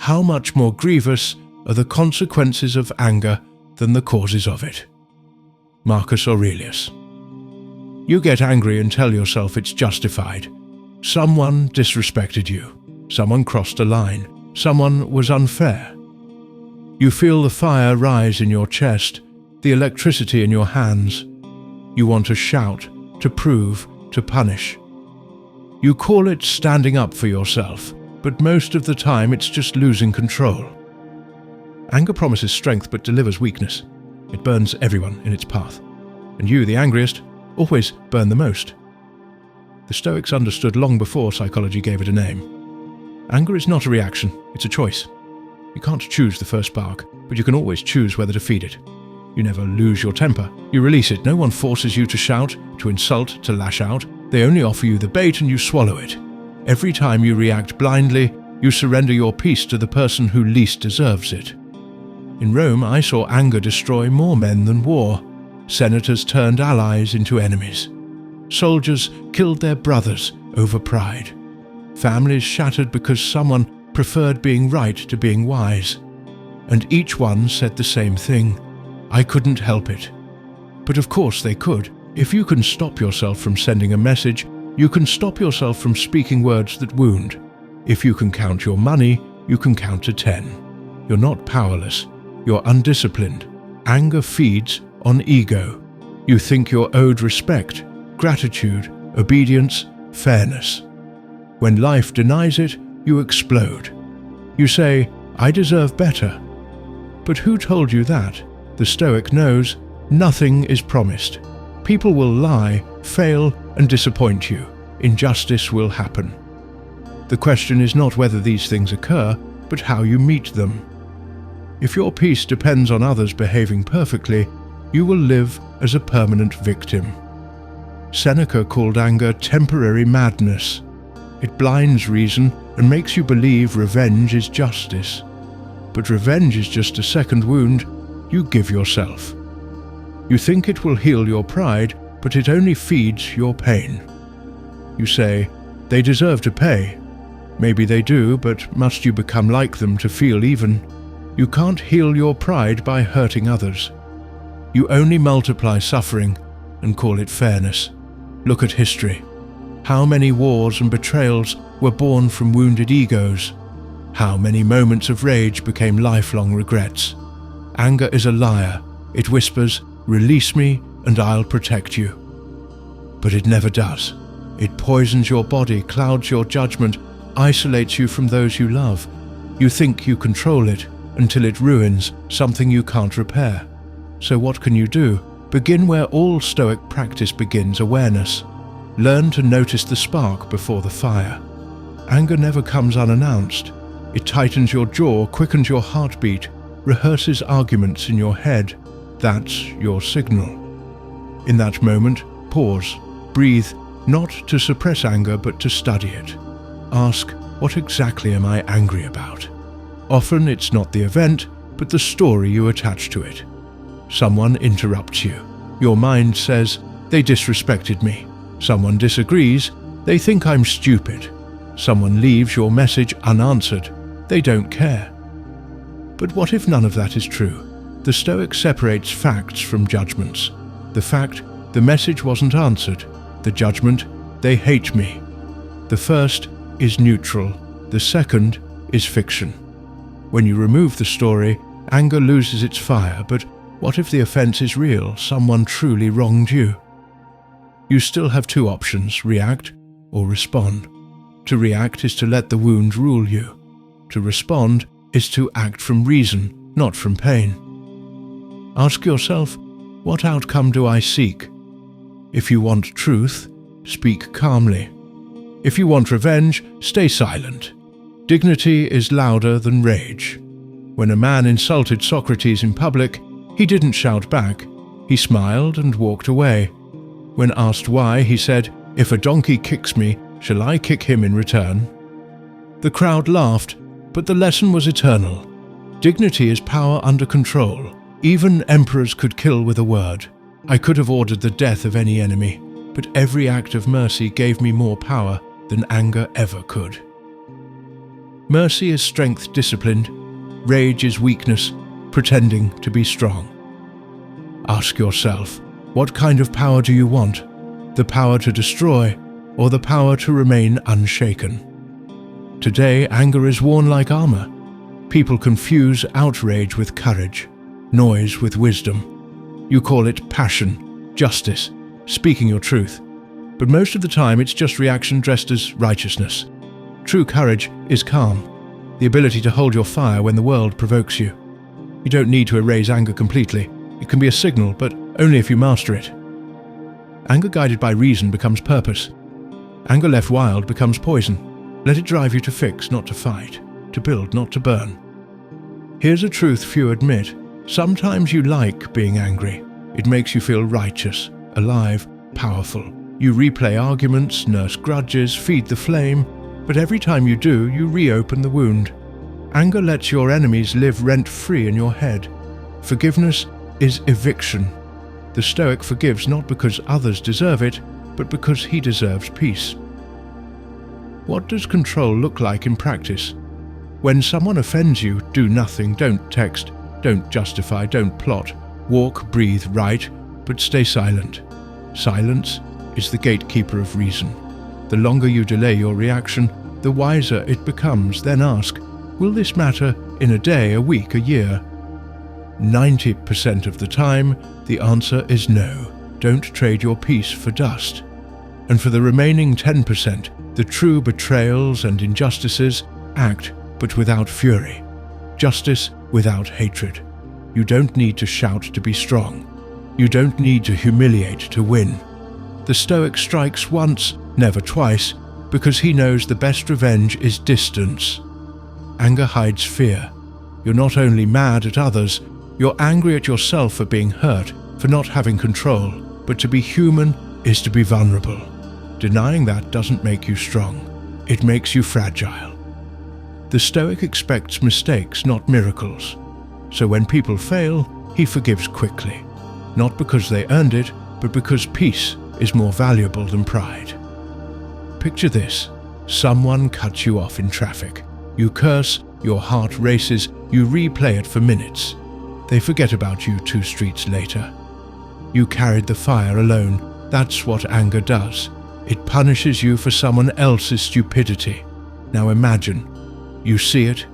how much more grievous are the consequences of anger than the causes of it. Marcus Aurelius. You get angry and tell yourself it's justified. Someone disrespected you. Someone crossed a line. Someone was unfair. You feel the fire rise in your chest, the electricity in your hands. You want to shout, to prove, to punish. You call it standing up for yourself, but most of the time it's just losing control. Anger promises strength but delivers weakness. It burns everyone in its path. And you, the angriest, always burn the most. The Stoics understood long before psychology gave it a name. Anger is not a reaction, it's a choice. You can't choose the first spark, but you can always choose whether to feed it. You never lose your temper. You release it. No one forces you to shout, to insult, to lash out. They only offer you the bait and you swallow it. Every time you react blindly, you surrender your peace to the person who least deserves it. In Rome, I saw anger destroy more men than war. Senators turned allies into enemies. Soldiers killed their brothers over pride. Families shattered because someone preferred being right to being wise. And each one said the same thing: I couldn't help it. But of course they could. If you can stop yourself from sending a message, you can stop yourself from speaking words that wound. If you can count your money, you can count to 10. You're not powerless. You're undisciplined. Anger feeds on ego. You think you're owed respect, gratitude, obedience, fairness. When life denies it, you explode. You say, I deserve better. But who told you that? The Stoic knows nothing is promised. People will lie, fail, and disappoint you. Injustice will happen. The question is not whether these things occur, but how you meet them. If your peace depends on others behaving perfectly, you will live as a permanent victim. Seneca called anger temporary madness. It blinds reason and makes you believe revenge is justice. But revenge is just a second wound you give yourself. You think it will heal your pride, but it only feeds your pain. You say, they deserve to pay. Maybe they do, but must you become like them to feel even? You can't heal your pride by hurting others. You only multiply suffering and call it fairness. Look at history. How many wars and betrayals were born from wounded egos? How many moments of rage became lifelong regrets? Anger is a liar. It whispers, release me and I'll protect you. But it never does. It poisons your body, clouds your judgment, isolates you from those you love. You think you control it until it ruins something you can't repair. So what can you do? Begin where all Stoic practice begins: awareness. Learn to notice the spark before the fire. Anger never comes unannounced. It tightens your jaw, quickens your heartbeat, rehearses arguments in your head. That's your signal. In that moment, pause, breathe, not to suppress anger but to study it. Ask, what exactly am I angry about? Often it's not the event, but the story you attach to it. Someone interrupts you. Your mind says, they disrespected me. Someone disagrees. They think I'm stupid. Someone leaves your message unanswered. They don't care. But what if none of that is true? The Stoic separates facts from judgments. The fact, the message wasn't answered. The judgment, they hate me. The first is neutral. The second is fiction. When you remove the story, anger loses its fire, but what if the offense is real? Someone truly wronged you. You still have two options: react or respond. To react is to let the wound rule you. To respond is to act from reason, not from pain. Ask yourself, what outcome do I seek? If you want truth, speak calmly. If you want revenge, stay silent. Dignity is louder than rage. When a man insulted Socrates in public, he didn't shout back. He smiled and walked away. When asked why, he said, "If a donkey kicks me, shall I kick him in return?" The crowd laughed, but the lesson was eternal. Dignity is power under control. Even emperors could kill with a word. I could have ordered the death of any enemy, but every act of mercy gave me more power than anger ever could. Mercy is strength disciplined. Rage is weakness, pretending to be strong. Ask yourself, what kind of power do you want? The power to destroy, or the power to remain unshaken? Today, anger is worn like armor. People confuse outrage with courage, noise with wisdom. You call it passion, justice, speaking your truth. But most of the time it's just reaction dressed as righteousness. True courage is calm, the ability to hold your fire when the world provokes you. You don't need to erase anger completely. It can be a signal, but only if you master it. Anger guided by reason becomes purpose. Anger left wild becomes poison. Let it drive you to fix, not to fight, to build, not to burn. Here's a truth few admit. Sometimes you like being angry. It makes you feel righteous, alive, powerful. You replay arguments, nurse grudges, feed the flame, but every time you do, you reopen the wound. Anger lets your enemies live rent-free in your head. Forgiveness is eviction. The Stoic forgives not because others deserve it, but because he deserves peace. What does control look like in practice? When someone offends you, do nothing, don't text, don't justify, don't plot. Walk, breathe, write, but stay silent. Silence is the gatekeeper of reason. The longer you delay your reaction, the wiser it becomes. Then ask, will this matter in a day, a week, a year? 90% of the time, the answer is no. Don't trade your peace for dust. And for the remaining 10%, the true betrayals and injustices, act but without fury. Justice without hatred. You don't need to shout to be strong. You don't need to humiliate to win. The Stoic strikes once, never twice, because he knows the best revenge is distance. Anger hides fear. You're not only mad at others, you're angry at yourself for being hurt, for not having control. But to be human is to be vulnerable. Denying that doesn't make you strong. It makes you fragile. The Stoic expects mistakes, not miracles. So when people fail, he forgives quickly. Not because they earned it, but because peace is more valuable than pride. Picture this. Someone cuts you off in traffic. You curse, your heart races, you replay it for minutes. They forget about you 2 streets later. You carried the fire alone. That's what anger does. It punishes you for someone else's stupidity. Now imagine, you see it,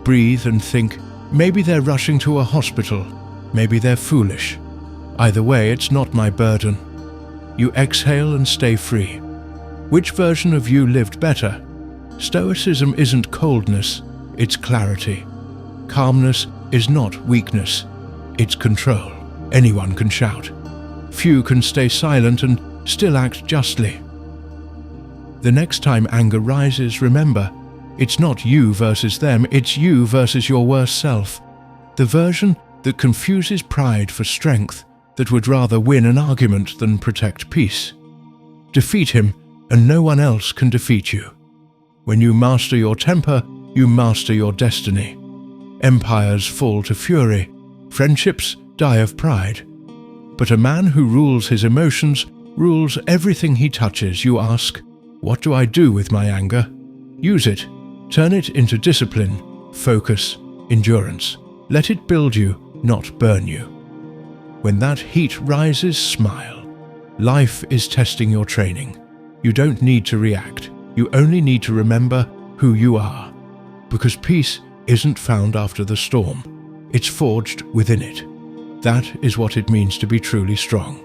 breathe and think, maybe they're rushing to a hospital, maybe they're foolish. Either way, it's not my burden. You exhale and stay free. Which version of you lived better? Stoicism isn't coldness, it's clarity. Calmness is not weakness, it's control. Anyone can shout. Few can stay silent and still act justly. The next time anger rises, remember, it's not you versus them, it's you versus your worst self. The version that confuses pride for strength, that would rather win an argument than protect peace. Defeat him, and no one else can defeat you. When you master your temper, you master your destiny. Empires fall to fury, friendships die of pride. But a man who rules his emotions rules everything he touches. You ask, what do I do with my anger? Use it. Turn it into discipline, focus, endurance. Let it build you, not burn you. When that heat rises, smile. Life is testing your training. You don't need to react. You only need to remember who you are. Because peace isn't found after the storm. It's forged within it. That is what it means to be truly strong.